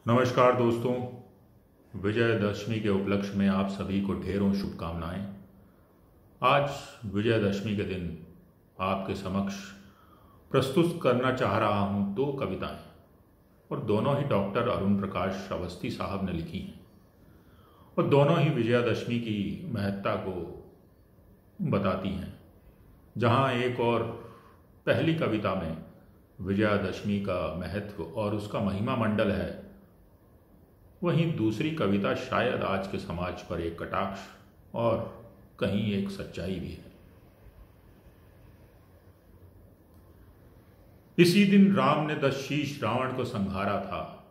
नमस्कार दोस्तों, विजयदशमी के उपलक्ष्य में आप सभी को ढेरों शुभकामनाएं। आज विजयदशमी के दिन आपके समक्ष प्रस्तुत करना चाह रहा हूं दो कविताएं, और दोनों ही डॉक्टर अरुण प्रकाश अवस्थी साहब ने लिखी हैं, और दोनों ही विजयदशमी की महत्ता को बताती हैं। जहां एक और पहली कविता में विजयादशमी का महत्व और उसका महिमा मंडल है, वहीं दूसरी कविता शायद आज के समाज पर एक कटाक्ष और कहीं एक सच्चाई भी है। इसी दिन राम ने 10 शीश रावण को संहारा था।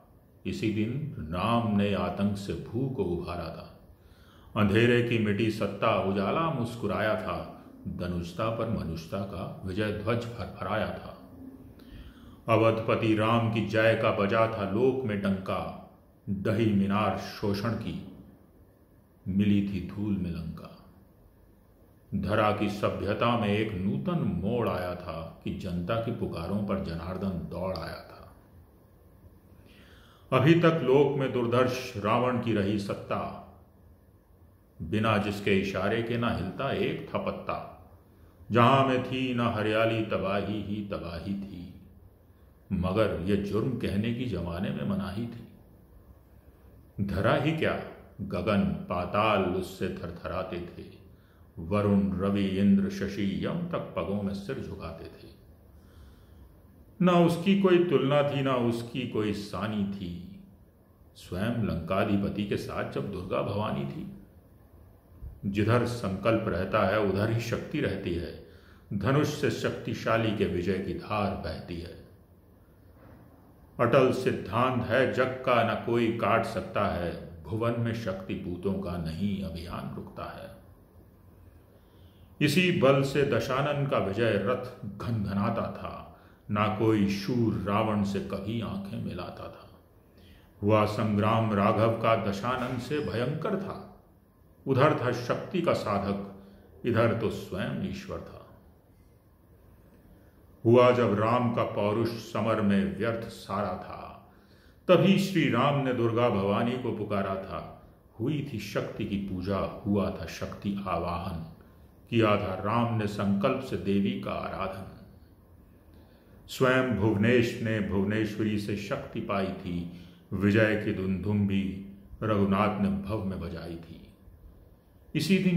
इसी दिन राम ने आतंक से भू को उभारा था। अंधेरे की मिटी सत्ता, उजाला मुस्कुराया था। धनुषता पर मनुष्यता का विजय ध्वज फहराया था। अवधपति राम की जय का बजा था लोक में डंका। दही मीनार शोषण की मिली थी धूल में लंका। धरा की सभ्यता में एक नूतन मोड़ आया था कि जनता की पुकारों पर जनार्दन दौड़ आया था। अभी तक लोक में दुर्धर्ष रावण की रही सत्ता, बिना जिसके इशारे के ना हिलता एक था पत्ता। जहां में थी ना हरियाली, तबाही ही तबाही थी, मगर यह जुर्म कहने की जमाने में मनाही थी। धरा ही क्या, गगन पाताल उससे थरथराते थे। वरुण रवि इंद्र शशि यम तक पगों में सिर झुकाते थे। ना उसकी कोई तुलना थी, ना उसकी कोई सानी थी। स्वयं लंकाधिपति के साथ जब दुर्गा भवानी थी। जिधर संकल्प रहता है उधर ही शक्ति रहती है। धनुष से शक्तिशाली के विजय की धार बहती है। अटल सिद्धांत है जग का, न कोई काट सकता है। भुवन में शक्ति पूतों का नहीं अभियान रुकता है। इसी बल से दशानन का विजय रथ घनघनाता था। ना कोई शूर रावण से कभी आंखें मिलाता था। हुआ संग्राम राघव का दशानन से भयंकर था। उधर था शक्ति का साधक, इधर तो स्वयं ईश्वर था। हुआ जब राम का पौरुष समर में व्यर्थ सारा था, तभी श्री राम ने दुर्गा भवानी को पुकारा था। हुई थी शक्ति की पूजा, हुआ था शक्ति आवाहन, किया था राम ने संकल्प से देवी का आराधन। स्वयं भुवनेश ने भुवनेश्वरी से शक्ति पाई थी। विजय की धुन भी रघुनाथ ने भव में बजाई थी। इसी दिन